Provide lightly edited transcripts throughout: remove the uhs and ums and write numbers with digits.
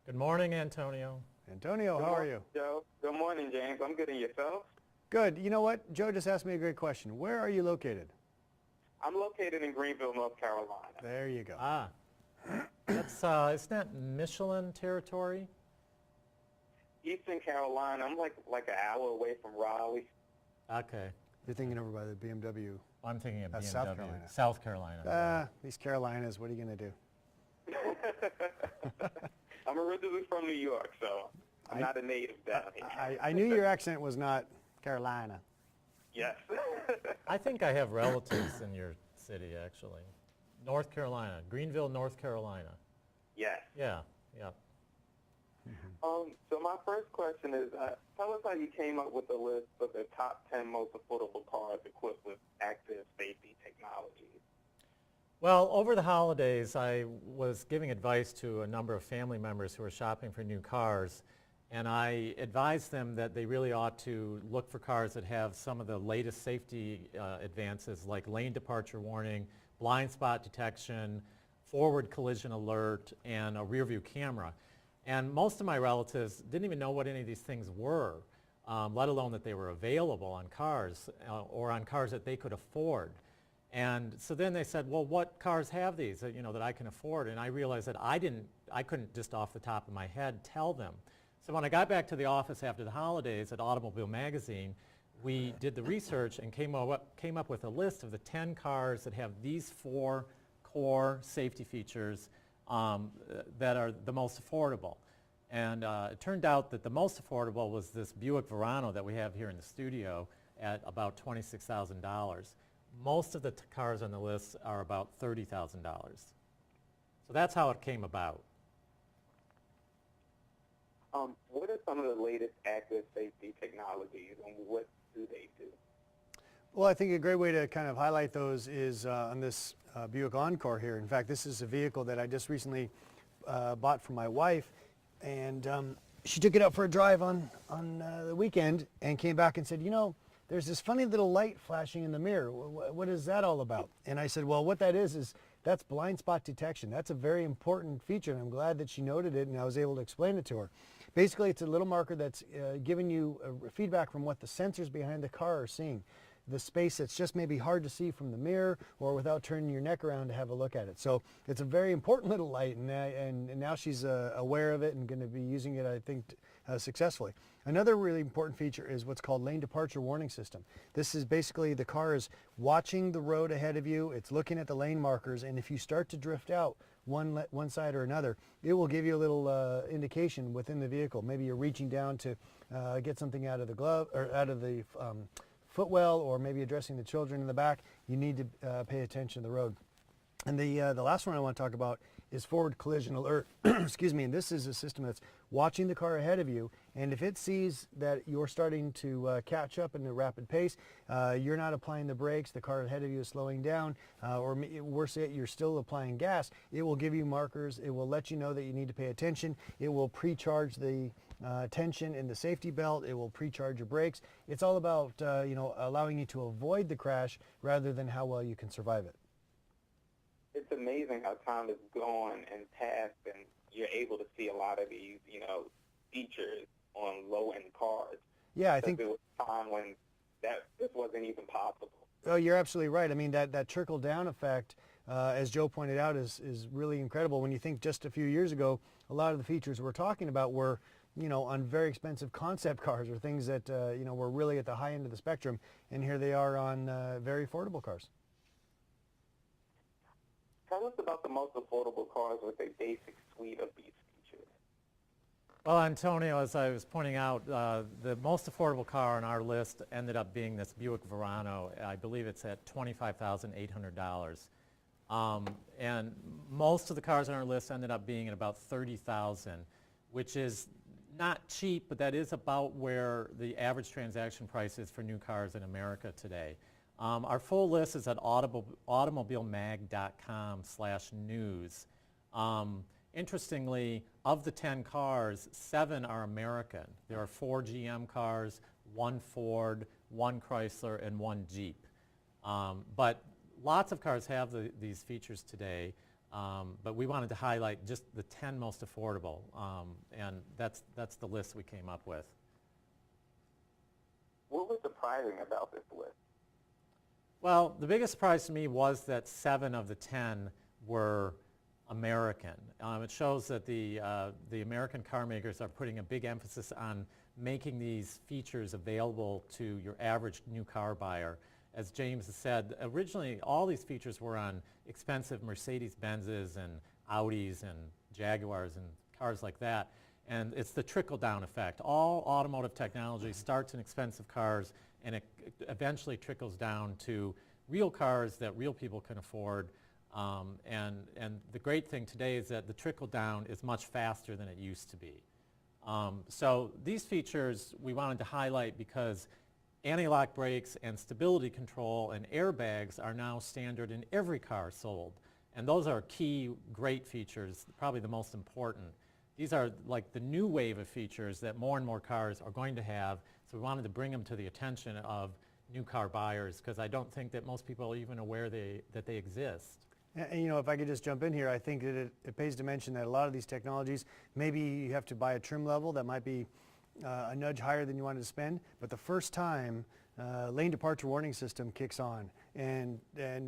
Good morning, Antonio. Antonio, Good how are morning, you? Joe. Good morning, James. I'm good, and yourself? Good. You know what? Joe just asked me a great question. Where are you located? I'm located in Greenville, North Carolina. There you go. Ah, that's isn't that Michelin territory? Eastern Carolina. I'm like an hour away from Raleigh. Okay, You're thinking over by the BMW. I'm thinking of That's BMW. South Carolina. South Carolina. These Carolinas, what are you going to do? I'm originally from New York, so I'm not a native down here. I knew your accent was not Carolina. Yes. I think I have relatives in your city, actually. North Carolina, Greenville, North Carolina. Yes. Yeah, yeah. So my first question is, tell us how you came up with the list of the top 10 most affordable cars equipped with active safety technology. Well, over the holidays, I was giving advice to a number of family members who were shopping for new cars, and I advised them that they really ought to look for cars that have some of the latest safety advances like lane departure warning, blind spot detection, forward collision alert, and a rear view camera. And most of my relatives didn't even know what any of these things were, let alone that they were available on cars or on cars that they could afford. And so then they said, well, what cars have these that I can afford? And I realized that I couldn't just off the top of my head tell them. So when I got back to the office after the holidays at Automobile Magazine, we did the research and came up with a list of the 10 cars that have these 4 core safety features that are the most affordable. And it turned out that the most affordable was this Buick Verano that we have here in the studio at about $26,000. Most of the cars on the list are about $30,000. So that's how it came about. What are some of the latest active safety technologies, and what do they do? Well, I think a great way to kind of highlight those is on this Buick Encore here. In fact, this is a vehicle that I just recently bought for my wife, and she took it out for a drive on the weekend and came back and said, you know, there's this funny little light flashing in the mirror. What is that all about? And I said, well, what that is that's blind spot detection. That's a very important feature, and I'm glad that she noted it and I was able to explain it to her. Basically, it's a little marker that's giving you feedback from what the sensors behind the car are seeing. The space that's just maybe hard to see from the mirror or without turning your neck around to have a look at it. So it's a very important little light, and now she's aware of it and going to be using it, I think, successfully. Another really important feature is what's called lane departure warning system. This is basically the car is watching the road ahead of you, it's looking at the lane markers, and if you start to drift out one side or another, it will give you a little indication within the vehicle. Maybe you're reaching down to get something out of the glove or out of the footwell, or maybe addressing the children in the back. You need to pay attention to the road. And the last one I want to talk about is forward collision alert. Excuse me. And this is a system that's watching the car ahead of you, and if it sees that you're starting to catch up in a rapid pace, you're not applying the brakes, the car ahead of you is slowing down, or worse yet, you're still applying gas, it will give you markers. It will let you know that you need to pay attention. It will pre-charge the tension in the safety belt. It will pre-charge your brakes. It's all about allowing you to avoid the crash rather than how well you can survive it. It's amazing how time has gone and passed, and you're able to see a lot of these, features on low-end cars. Yeah, I think there was a time when this wasn't even possible. Oh, you're absolutely right. I mean, that trickle-down effect, as Joe pointed out, is really incredible. When you think just a few years ago, a lot of the features we're talking about were, on very expensive concept cars or things that, were really at the high end of the spectrum, and here they are on very affordable cars. Tell us about the most affordable cars with a basic suite of these features. Well, Antonio, as I was pointing out, the most affordable car on our list ended up being this Buick Verano. I believe it's at $25,800. And most of the cars on our list ended up being at about $30,000, which is not cheap, but that is about where the average transaction price is for new cars in America today. Our full list is at automobilemag.com/news. Interestingly, of the 10 cars, 7 are American. There are 4 GM cars, 1 Ford, 1 Chrysler, and 1 Jeep. But lots of cars have these features today. But we wanted to highlight just the 10 most affordable, and that's the list we came up with. What was surprising about this list? Well, the biggest surprise to me was that 7 of the 10 were American. It shows that the American car makers are putting a big emphasis on making these features available to your average new car buyer. As James has said, originally all these features were on expensive Mercedes-Benzes and Audis and Jaguars and cars like that. And it's the trickle-down effect. All automotive technology starts in expensive cars, and it eventually trickles down to real cars that real people can afford. And the great thing today is that the trickle-down is much faster than it used to be. So these features we wanted to highlight because anti-lock brakes and stability control and airbags are now standard in every car sold. And those are key, great features, probably the most important. These are like the new wave of features that more and more cars are going to have, so we wanted to bring them to the attention of new car buyers because I don't think that most people are even aware that they exist. And you know, if I could just jump in here, I think that it pays to mention that a lot of these technologies, maybe you have to buy a trim level that might be a nudge higher than you wanted to spend, but the first time lane departure warning system kicks on and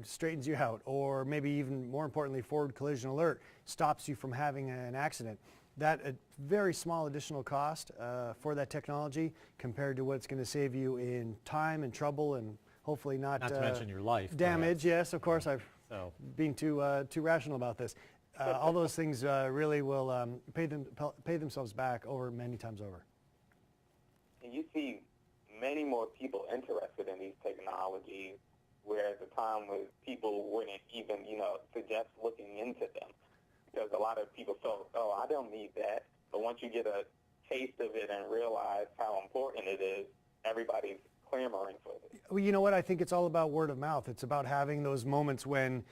straightens you out, or maybe even more importantly, forward collision alert stops you from having an accident. That a very small additional cost for that technology compared to what it's going to save you in time and trouble and hopefully not to mention your life. Damage. Perhaps. Yes, of course, I've being too rational about this. All those things really will pay themselves back over many times over. And you see many more people interested in these technologies, whereas the time was people wouldn't even, suggest looking into them. Because a lot of people felt, oh, I don't need that. But once you get a taste of it and realize how important it is, everybody's clamoring for it. Well, you know what? I think it's all about word of mouth. It's about having those moments when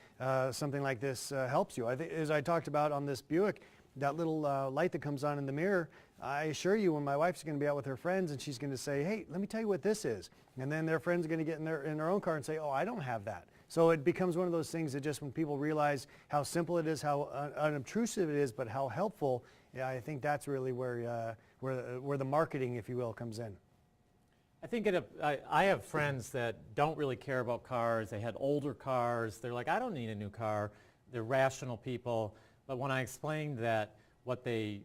something like this helps you. I think, as I talked about on this Buick, that little light that comes on in the mirror, I assure you when my wife's going to be out with her friends and she's going to say, hey, let me tell you what this is. And then their friends are going to get in their own car and say, oh, I don't have that. So it becomes one of those things that just when people realize how simple it is, how unobtrusive it is, but how helpful, yeah, I think that's really where the marketing, if you will, comes in. I think I have friends that don't really care about cars. They had older cars. They're like, I don't need a new car. They're rational people. But when I explained that the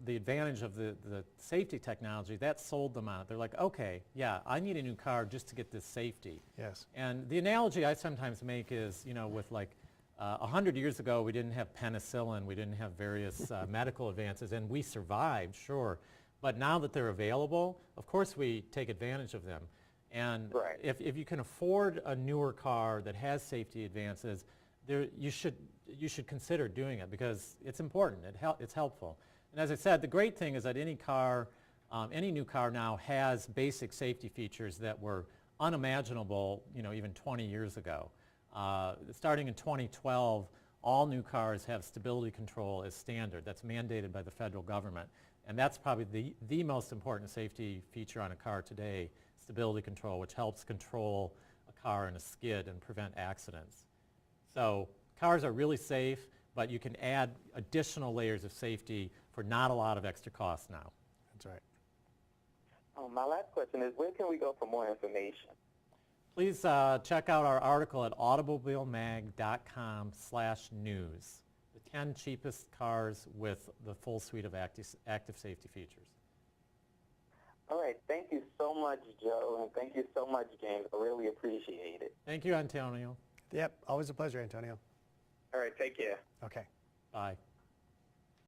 advantage of the safety technology, that sold them out. They're like, okay, yeah, I need a new car just to get this safety. Yes. And the analogy I sometimes make is, with like 100 years ago, we didn't have penicillin, we didn't have various medical advances, and we survived, sure. But now that they're available, of course we take advantage of them. And right. if you can afford a newer car that has safety advances, you should consider doing it because it's important. It's helpful. And as I said, the great thing is that any new car now has basic safety features that were unimaginable, even 20 years ago. Starting in 2012, all new cars have stability control as standard. That's mandated by the federal government. And that's probably the most important safety feature on a car today, stability control, which helps control a car in a skid and prevent accidents. So cars are really safe, but you can add additional layers of safety for not a lot of extra cost now. That's right. My last question is, where can we go for more information? Please check out our article at automobilemag.com/news. The 10 cheapest cars with the full suite of active safety features. All right. Thank you so much, Joe, and thank you so much, James. I really appreciate it. Thank you, Antonio. Yep, always a pleasure, Antonio. All right. Take care. Okay. Bye.